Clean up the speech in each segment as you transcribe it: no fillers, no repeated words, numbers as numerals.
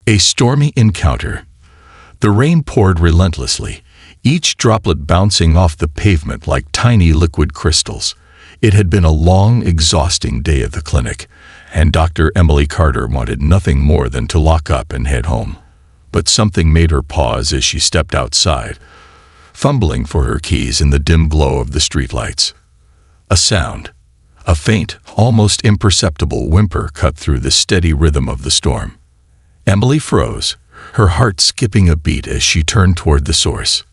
A stormy encounter. The rain poured relentlessly, each droplet bouncing off the pavement like tiny liquid crystals. It had been a long, exhausting day at the clinic, and Dr. Emily Carter wanted nothing more than to lock up and head home. But something made her pause as she stepped outside, fumbling for her keys in the dim glow of the streetlights. A sound. A faint, almost imperceptible whimper cut through the steady rhythm of the storm. Emily froze, her heart skipping a beat as she turned toward the source.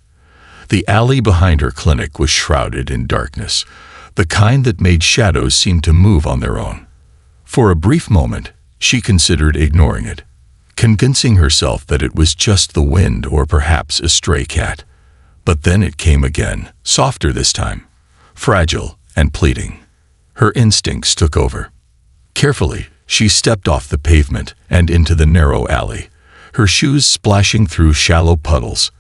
The alley behind her clinic was shrouded in darkness, the kind that made shadows seem to move on their own. For a brief moment, she considered ignoring it, convincing herself that it was just the wind or perhaps a stray cat. But then it came again, softer this time, fragile and pleading. Her instincts took over. Carefully, she stepped off the pavement and into the narrow alley, her shoes splashing through shallow puddles.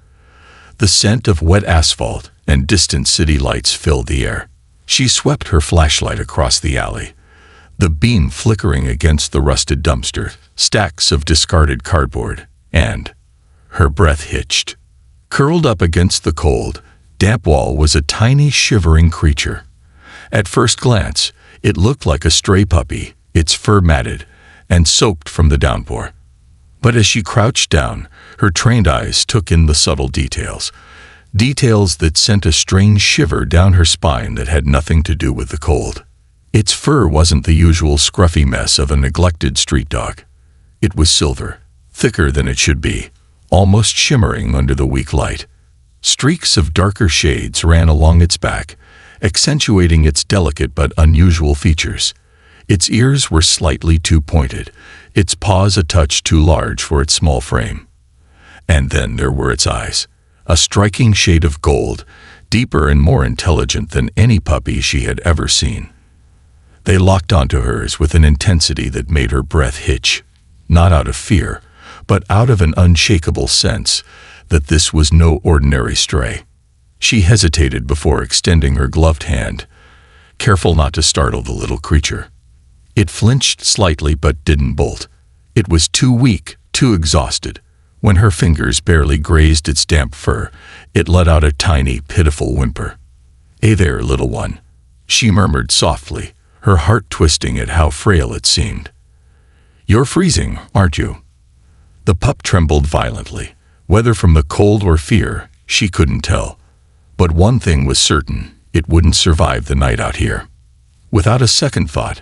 The scent of wet asphalt and distant city lights filled the air. She swept her flashlight across the alley, the beam flickering against the rusted dumpster, stacks of discarded cardboard, and her breath hitched. Curled up against the cold, damp wall was a tiny, shivering creature. At first glance, it looked like a stray puppy, its fur matted and soaked from the downpour. But as she crouched down, her trained eyes took in the subtle details that sent a strange shiver down her spine that had nothing to do with the cold. Its fur wasn't the usual scruffy mess of a neglected street dog. It was silver, thicker than it should be, almost shimmering under the weak light. Streaks of darker shades ran along its back, accentuating its delicate but unusual features. Its ears were slightly too pointed, its paws a touch too large for its small frame. And then there were its eyes, a striking shade of gold, deeper and more intelligent than any puppy she had ever seen. They locked onto hers with an intensity that made her breath hitch, not out of fear, but out of an unshakable sense that this was no ordinary stray. She hesitated before extending her gloved hand, careful not to startle the little creature. It flinched slightly but didn't bolt. It was too weak, too exhausted. When her fingers barely grazed its damp fur, it let out a tiny, pitiful whimper. "Hey there, little one," she murmured softly, her heart twisting at how frail it seemed. "You're freezing, aren't you?" The pup trembled violently. Whether from the cold or fear, she couldn't tell. But one thing was certain, it wouldn't survive the night out here. Without a second thought,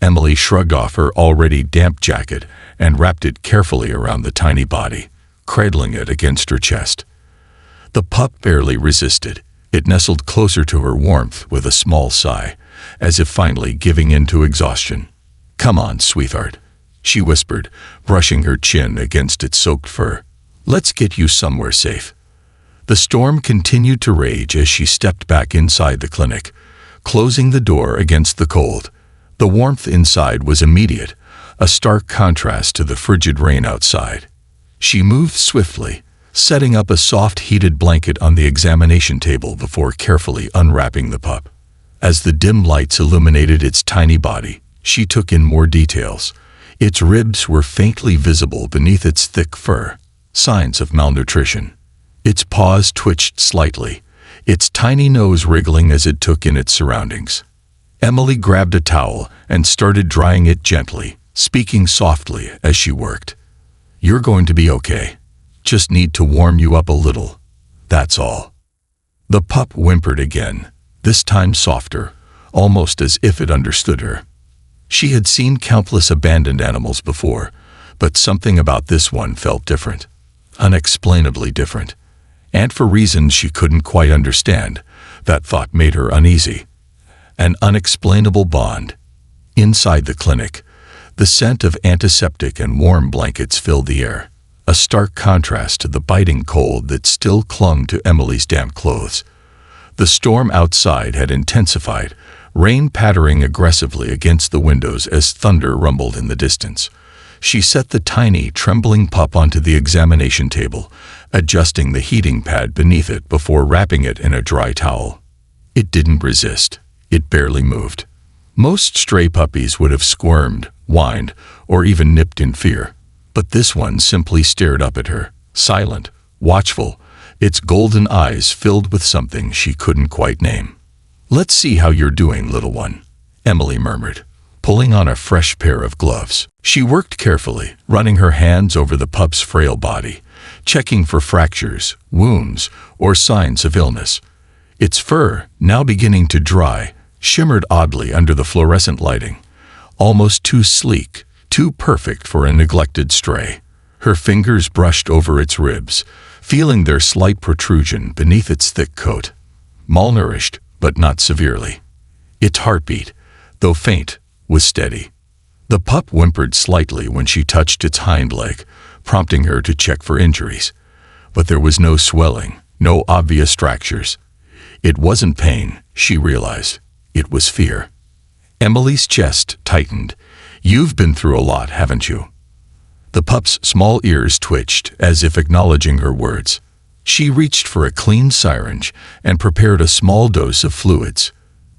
Emily shrugged off her already damp jacket and wrapped it carefully around the tiny body, cradling it against her chest. The pup barely resisted. It nestled closer to her warmth with a small sigh, as if finally giving in to exhaustion. "Come on, sweetheart," she whispered, brushing her chin against its soaked fur. "Let's get you somewhere safe." The storm continued to rage as she stepped back inside the clinic, closing the door against the cold. The warmth inside was immediate, a stark contrast to the frigid rain outside. She moved swiftly, setting up a soft heated blanket on the examination table before carefully unwrapping the pup. As the dim lights illuminated its tiny body, she took in more details. Its ribs were faintly visible beneath its thick fur, signs of malnutrition. Its paws twitched slightly, its tiny nose wriggling as it took in its surroundings. Emily grabbed a towel and started drying it gently, speaking softly as she worked. "You're going to be okay. Just need to warm you up a little. That's all." The pup whimpered again, this time softer, almost as if it understood her. She had seen countless abandoned animals before, but something about this one felt different, unexplainably different. And for reasons she couldn't quite understand, that thought made her uneasy. An unexplainable bond. Inside the clinic, the scent of antiseptic and warm blankets filled the air, a stark contrast to the biting cold that still clung to Emily's damp clothes. The storm outside had intensified, rain pattering aggressively against the windows as thunder rumbled in the distance. She set the tiny, trembling pup onto the examination table, adjusting the heating pad beneath it before wrapping it in a dry towel. It didn't resist. It barely moved. Most stray puppies would have squirmed, whined, or even nipped in fear. But this one simply stared up at her, silent, watchful, its golden eyes filled with something she couldn't quite name. "Let's see how you're doing, little one," Emily murmured, pulling on a fresh pair of gloves. She worked carefully, running her hands over the pup's frail body, checking for fractures, wounds, or signs of illness. Its fur, now beginning to dry, shimmered oddly under the fluorescent lighting, almost too sleek, too perfect for a neglected stray. Her fingers brushed over its ribs, feeling their slight protrusion beneath its thick coat. Malnourished, but not severely. Its heartbeat, though faint, was steady. The pup whimpered slightly when she touched its hind leg, prompting her to check for injuries. But there was no swelling, no obvious fractures. It wasn't pain, she realized. It was fear. Emily's chest tightened. "You've been through a lot, haven't you?" The pup's small ears twitched, as if acknowledging her words. She reached for a clean syringe and prepared a small dose of fluids.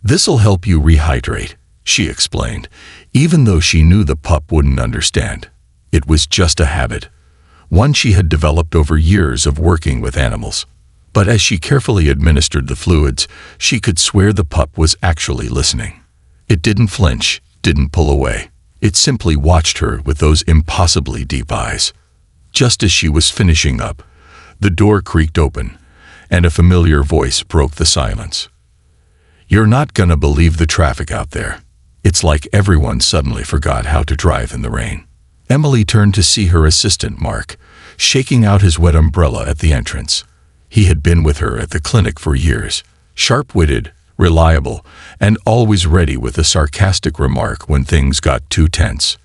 "This'll help you rehydrate," she explained, even though she knew the pup wouldn't understand. It was just a habit, one she had developed over years of working with animals. But as she carefully administered the fluids, she could swear the pup was actually listening. It didn't flinch, didn't pull away. It simply watched her with those impossibly deep eyes. Just as she was finishing up, the door creaked open, and a familiar voice broke the silence. "You're not gonna believe the traffic out there." It's like everyone suddenly forgot how to drive in the rain. Emily turned to see her assistant, Mark, shaking out his wet umbrella at the entrance. He had been with her at the clinic for years, sharp-witted, reliable, and always ready with a sarcastic remark when things got too tense.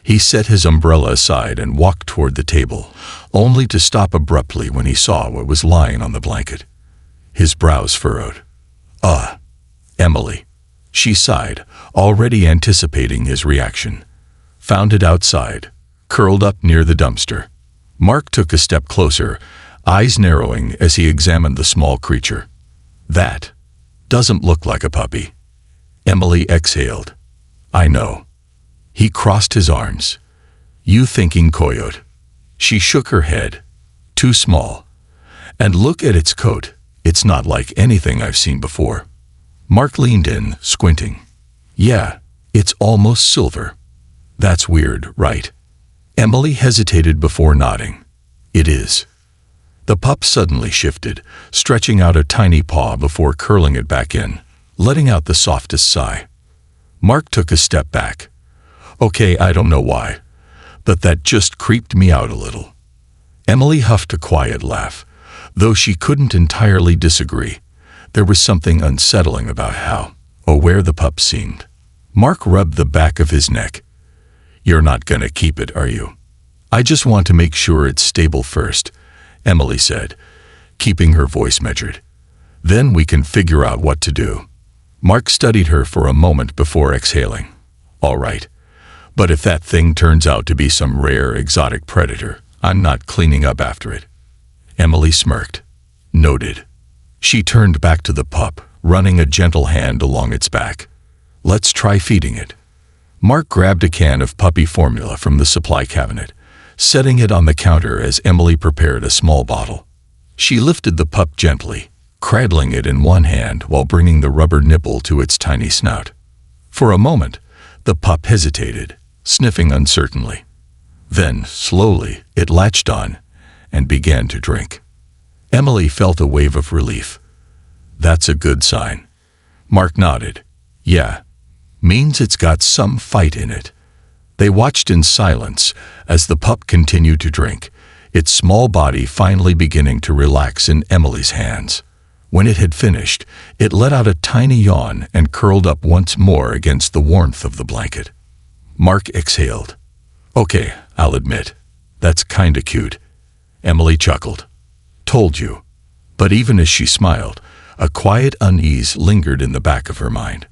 He set his umbrella aside and walked toward the table, only to stop abruptly when he saw what was lying on the blanket. His brows furrowed. Emily." She sighed, already anticipating his reaction. "Found it outside, curled up near the dumpster." Mark took a step closer, eyes narrowing as he examined the small creature. "That doesn't look like a puppy." Emily exhaled. "I know." He crossed his arms. "You thinking coyote?" She shook her head. "Too small. And look at its coat. It's not like anything I've seen before." Mark leaned in, squinting. "Yeah, it's almost silver." "That's weird, right?" Emily hesitated before nodding. "It is." The pup suddenly shifted, stretching out a tiny paw before curling it back in, letting out the softest sigh. Mark took a step back. "Okay, I don't know why, but that just creeped me out a little." Emily huffed a quiet laugh, though she couldn't entirely disagree. There was something unsettling about how aware the pup seemed. Mark rubbed the back of his neck. "You're not gonna keep it, are you?" "I just want to make sure it's stable first," Emily said, keeping her voice measured. "Then we can figure out what to do." Mark studied her for a moment before exhaling. "All right. But if that thing turns out to be some rare exotic predator, I'm not cleaning up after it." Emily smirked. "Noted." She turned back to the pup, running a gentle hand along its back. "Let's try feeding it." Mark grabbed a can of puppy formula from the supply cabinet, setting it on the counter as Emily prepared a small bottle. She lifted the pup gently, cradling it in one hand while bringing the rubber nipple to its tiny snout. For a moment, the pup hesitated, sniffing uncertainly. Then, slowly, it latched on and began to drink. Emily felt a wave of relief. "That's a good sign." Mark nodded. "Yeah, means it's got some fight in it." They watched in silence as the pup continued to drink, its small body finally beginning to relax in Emily's hands. When it had finished, it let out a tiny yawn and curled up once more against the warmth of the blanket. Mark exhaled. "Okay, I'll admit, that's kinda cute." Emily chuckled. "Told you." But even as she smiled, a quiet unease lingered in the back of her mind.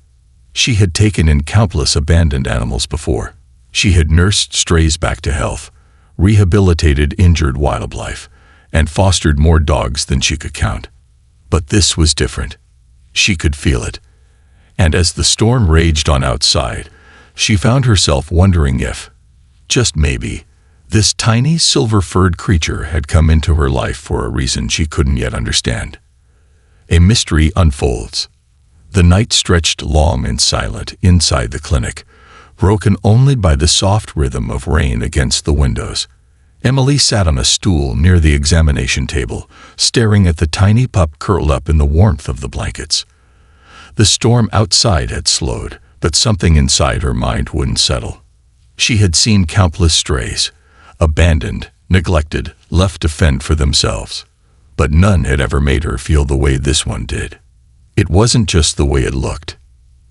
She had taken in countless abandoned animals before. She had nursed strays back to health, rehabilitated injured wildlife, and fostered more dogs than she could count. But this was different. She could feel it. And as the storm raged on outside, she found herself wondering if, just maybe, This tiny, silver-furred creature had come into her life for a reason she couldn't yet understand. A mystery unfolds. The night stretched long and silent inside the clinic, broken only by the soft rhythm of rain against the windows. Emily sat on a stool near the examination table, staring at the tiny pup curled up in the warmth of the blankets. The storm outside had slowed, but something inside her mind wouldn't settle. She had seen countless strays, abandoned, neglected, left to fend for themselves. But none had ever made her feel the way this one did. It wasn't just the way it looked.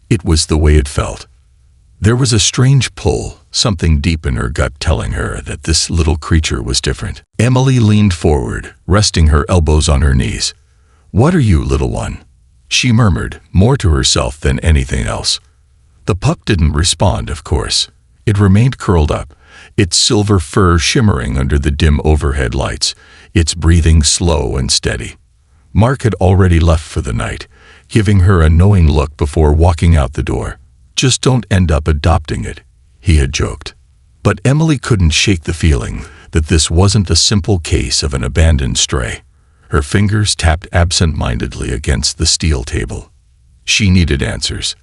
It was the way it felt. There was a strange pull, something deep in her gut telling her that this little creature was different. Emily leaned forward, resting her elbows on her knees. "What are you, little one?" she murmured, more to herself than anything else. The pup didn't respond, of course. It remained curled up, its silver fur shimmering under the dim overhead lights, its breathing slow and steady. Mark had already left for the night, giving her a knowing look before walking out the door. "Just don't end up adopting it," he had joked. But Emily couldn't shake the feeling that this wasn't a simple case of an abandoned stray. Her fingers tapped absent-mindedly against the steel table. She needed answers.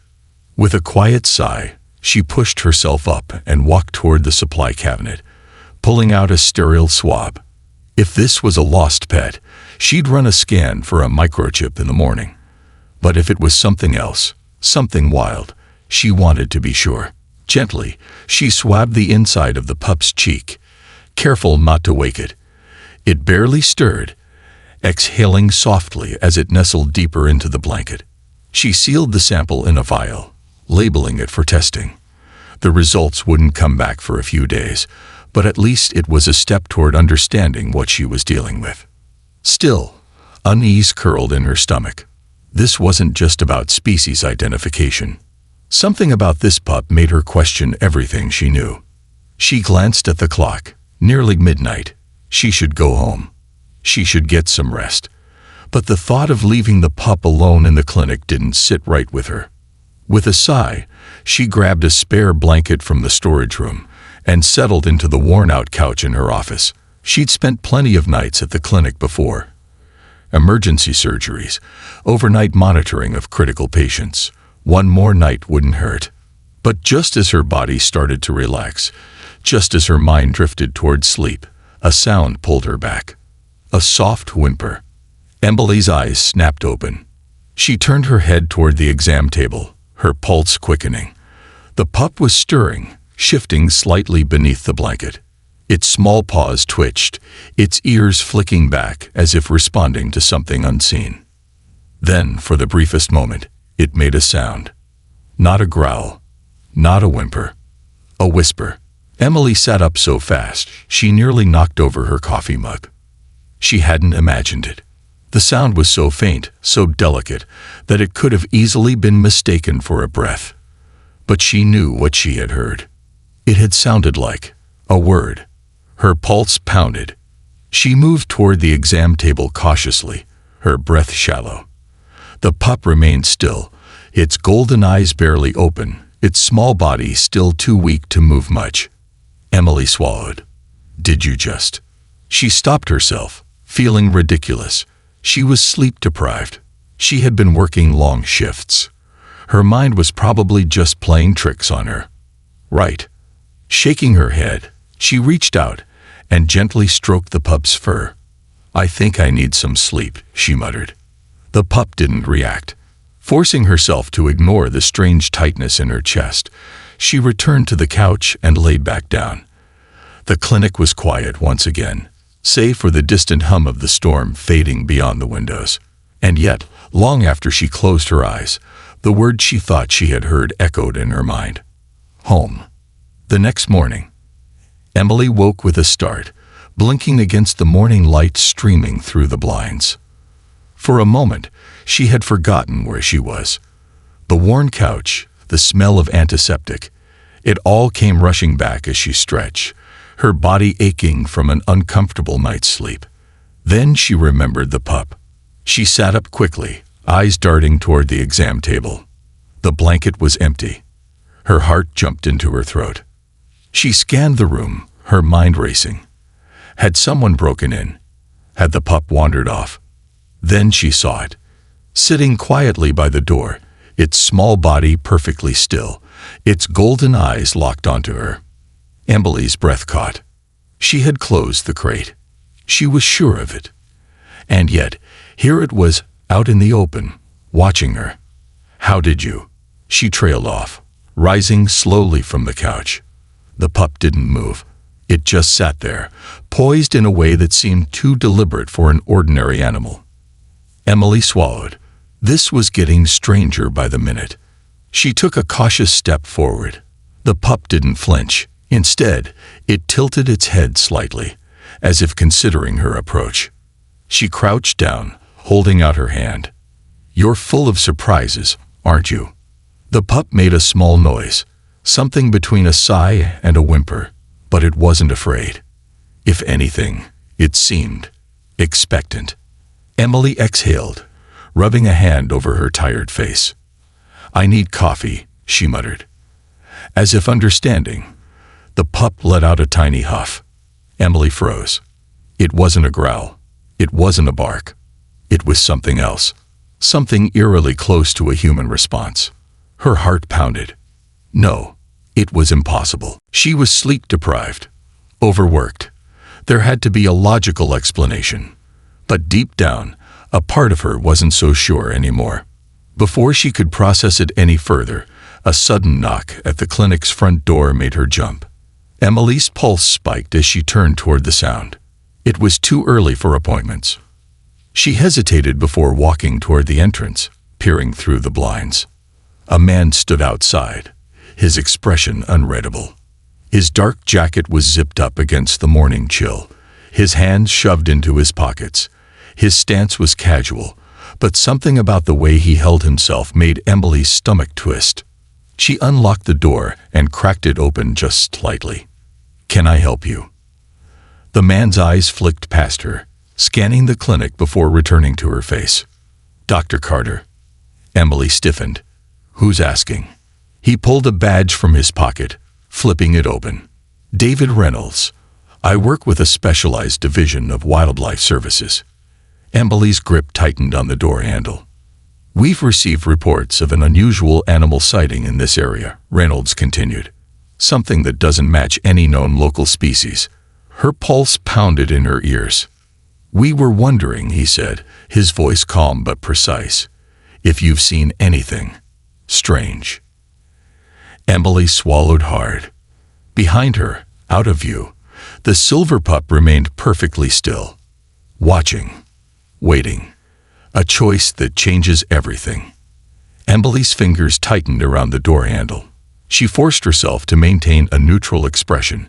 With a quiet sigh, she pushed herself up and walked toward the supply cabinet, pulling out a sterile swab. If this was a lost pet, she'd run a scan for a microchip in the morning. But if it was something else, something wild, she wanted to be sure. Gently, she swabbed the inside of the pup's cheek, careful not to wake it. It barely stirred, exhaling softly as it nestled deeper into the blanket. She sealed the sample in a vial, labeling it for testing. The results wouldn't come back for a few days, but at least it was a step toward understanding what she was dealing with. Still, unease curled in her stomach. This wasn't just about species identification. Something about this pup made her question everything she knew. She glanced at the clock. Nearly midnight. She should go home. She should get some rest. But the thought of leaving the pup alone in the clinic didn't sit right with her. With a sigh, she grabbed a spare blanket from the storage room and settled into the worn-out couch in her office. She'd spent plenty of nights at the clinic before. Emergency surgeries, overnight monitoring of critical patients. One more night wouldn't hurt. But just as her body started to relax, just as her mind drifted toward sleep, a sound pulled her back. A soft whimper. Emily's eyes snapped open. She turned her head toward the exam table, her pulse quickening. The pup was stirring, shifting slightly beneath the blanket. Its small paws twitched, its ears flicking back as if responding to something unseen. Then, for the briefest moment, it made a sound. Not a growl, not a whimper, a whisper. Emily sat up so fast, she nearly knocked over her coffee mug. She hadn't imagined it. The sound was so faint, so delicate, that it could have easily been mistaken for a breath. But she knew what she had heard. It had sounded like a word. Her pulse pounded. She moved toward the exam table cautiously, her breath shallow. The pup remained still, its golden eyes barely open, its small body still too weak to move much. Emily swallowed. "Did you just?" She stopped herself, feeling ridiculous. She was sleep-deprived. She had been working long shifts. Her mind was probably just playing tricks on her. Right. Shaking her head, she reached out and gently stroked the pup's fur. "I think I need some sleep," she muttered. The pup didn't react. Forcing herself to ignore the strange tightness in her chest, she returned to the couch and laid back down. The clinic was quiet once again, save for the distant hum of the storm fading beyond the windows. And yet, long after she closed her eyes, the word she thought she had heard echoed in her mind. Home. The next morning, Emily woke with a start, blinking against the morning light streaming through the blinds. For a moment, she had forgotten where she was. The worn couch, the smell of antiseptic, it all came rushing back as she stretched, her body aching from an uncomfortable night's sleep. Then she remembered the pup. She sat up quickly, eyes darting toward the exam table. The blanket was empty. Her heart jumped into her throat. She scanned the room, her mind racing. Had someone broken in? Had the pup wandered off? Then she saw it, sitting quietly by the door, its small body perfectly still, its golden eyes locked onto her. Emily's breath caught. She had closed the crate. She was sure of it. And yet, here it was, out in the open, watching her. "How did you?" She trailed off, rising slowly from the couch. The pup didn't move. It just sat there, poised in a way that seemed too deliberate for an ordinary animal. Emily swallowed. This was getting stranger by the minute. She took a cautious step forward. The pup didn't flinch. Instead, it tilted its head slightly, as if considering her approach. She crouched down, holding out her hand. "You're full of surprises, aren't you?" The pup made a small noise, something between a sigh and a whimper, but it wasn't afraid. If anything, it seemed expectant. Emily exhaled, rubbing a hand over her tired face. "I need coffee," she muttered. As if understanding, the pup let out a tiny huff. Emily froze. It wasn't a growl. It wasn't a bark. It was something else. Something eerily close to a human response. Her heart pounded. No, it was impossible. She was sleep-deprived, overworked. There had to be a logical explanation. But deep down, a part of her wasn't so sure anymore. Before she could process it any further, a sudden knock at the clinic's front door made her jump. Emily's pulse spiked as she turned toward the sound. It was too early for appointments. She hesitated before walking toward the entrance, peering through the blinds. A man stood outside, his expression unreadable. His dark jacket was zipped up against the morning chill, his hands shoved into his pockets. His stance was casual, but something about the way he held himself made Emily's stomach twist. She unlocked the door and cracked it open just slightly. "Can I help you?" The man's eyes flicked past her, scanning the clinic before returning to her face. "Dr. Carter." Emily stiffened. "Who's asking?" He pulled a badge from his pocket, flipping it open. "David Reynolds. I work with a specialized division of wildlife services." Emily's grip tightened on the door handle. "We've received reports of an unusual animal sighting in this area," Reynolds continued. "Something that doesn't match any known local species." Her pulse pounded in her ears. "We were wondering," he said, his voice calm but precise, "if you've seen anything strange." Emily swallowed hard. Behind her, out of view, the silver pup remained perfectly still, watching, waiting, a choice that changes everything. Emily's fingers tightened around the door handle. She forced herself to maintain a neutral expression,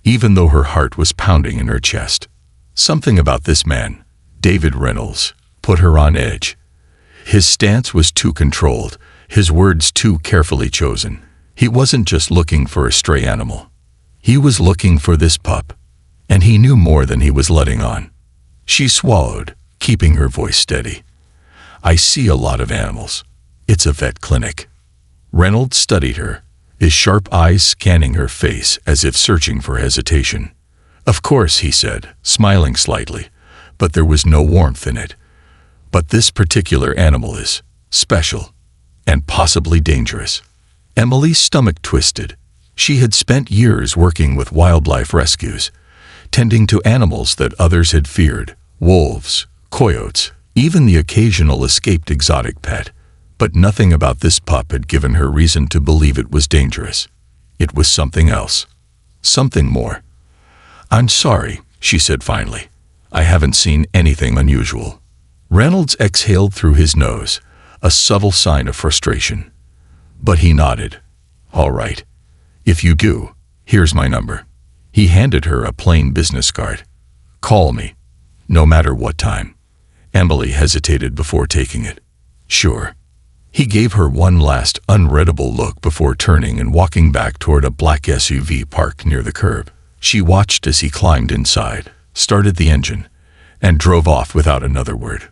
even though her heart was pounding in her chest. Something about this man, David Reynolds, put her on edge. His stance was too controlled, his words too carefully chosen. He wasn't just looking for a stray animal. He was looking for this pup, and he knew more than he was letting on. She swallowed, keeping her voice steady. "I see a lot of animals. It's a vet clinic." Reynolds studied her, his sharp eyes scanning her face as if searching for hesitation. "Of course," he said, smiling slightly, but there was no warmth in it. "But this particular animal is special, and possibly dangerous." Emily's stomach twisted. She had spent years working with wildlife rescues, tending to animals that others had feared, wolves, coyotes, even the occasional escaped exotic pet. But nothing about this pup had given her reason to believe it was dangerous. It was something else. Something more. "I'm sorry," she said finally. "I haven't seen anything unusual." Reynolds exhaled through his nose, a subtle sign of frustration. But he nodded. "All right. If you do, here's my number." He handed her a plain business card. "Call me, no matter what time." Emily hesitated before taking it. "Sure." He gave her one last unreadable look before turning and walking back toward a black SUV parked near the curb. She watched as he climbed inside, started the engine, and drove off without another word.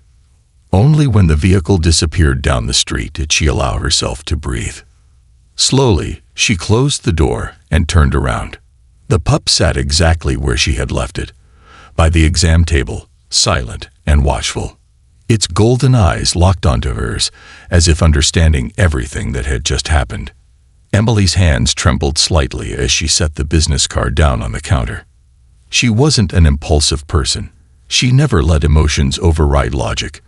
Only when the vehicle disappeared down the street did she allow herself to breathe. Slowly, she closed the door and turned around. The pup sat exactly where she had left it, by the exam table, silent and watchful. Its golden eyes locked onto hers, as if understanding everything that had just happened. Emily's hands trembled slightly as she set the business card down on the counter. She wasn't an impulsive person. She never let emotions override logic.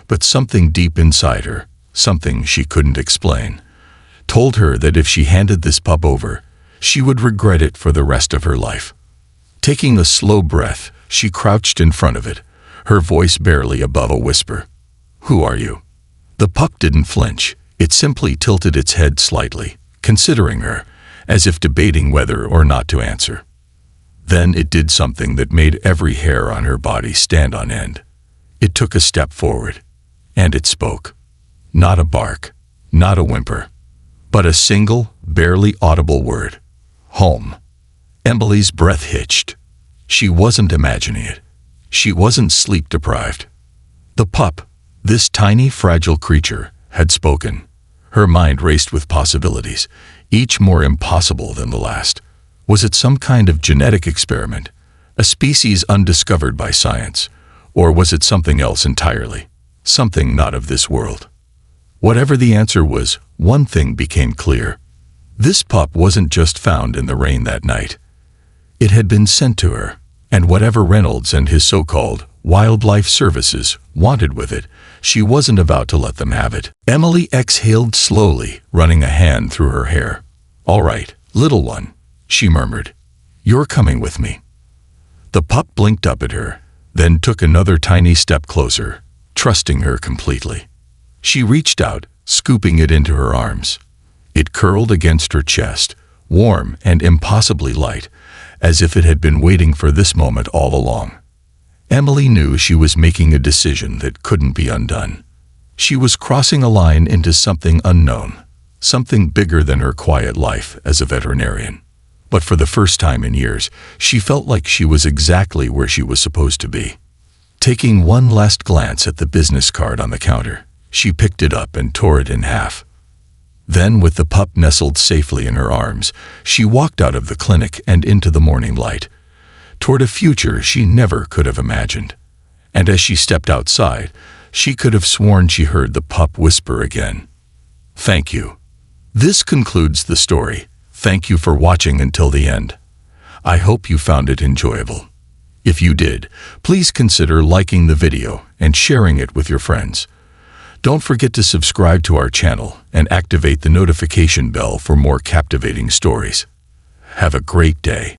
But something deep inside her, something she couldn't explain, told her that if she handed this pup over, she would regret it for the rest of her life. Taking a slow breath, she crouched in front of it, her voice barely above a whisper. "Who are you?" The pup didn't flinch. It simply tilted its head slightly, considering her, as if debating whether or not to answer. Then it did something that made every hair on her body stand on end. It took a step forward, and it spoke. Not a bark, not a whimper, but a single, barely audible word. Home. Emily's breath hitched. She wasn't imagining it. She wasn't sleep-deprived. The pup, this tiny, fragile creature, had spoken. Her mind raced with possibilities, each more impossible than the last. Was it some kind of genetic experiment, a species undiscovered by science, or was it something else entirely, something not of this world? Whatever the answer was, one thing became clear. This pup wasn't just found in the rain that night. It had been sent to her, and whatever Reynolds and his so-called wildlife services wanted with it, she wasn't about to let them have it. Emily exhaled slowly, running a hand through her hair. "All right, little one," she murmured. "You're coming with me." The pup blinked up at her, then took another tiny step closer, trusting her completely. She reached out, scooping it into her arms. It curled against her chest, warm and impossibly light, as if it had been waiting for this moment all along. Emily knew she was making a decision that couldn't be undone. She was crossing a line into something unknown, something bigger than her quiet life as a veterinarian. But for the first time in years, she felt like she was exactly where she was supposed to be. Taking one last glance at the business card on the counter, she picked it up and tore it in half. Then, with the pup nestled safely in her arms, she walked out of the clinic and into the morning light, toward a future she never could have imagined. And as she stepped outside, she could have sworn she heard the pup whisper again, "Thank you." This concludes the story. Thank you for watching until the end. I hope you found it enjoyable. If you did, please consider liking the video and sharing it with your friends. Don't forget to subscribe to our channel and activate the notification bell for more captivating stories. Have a great day.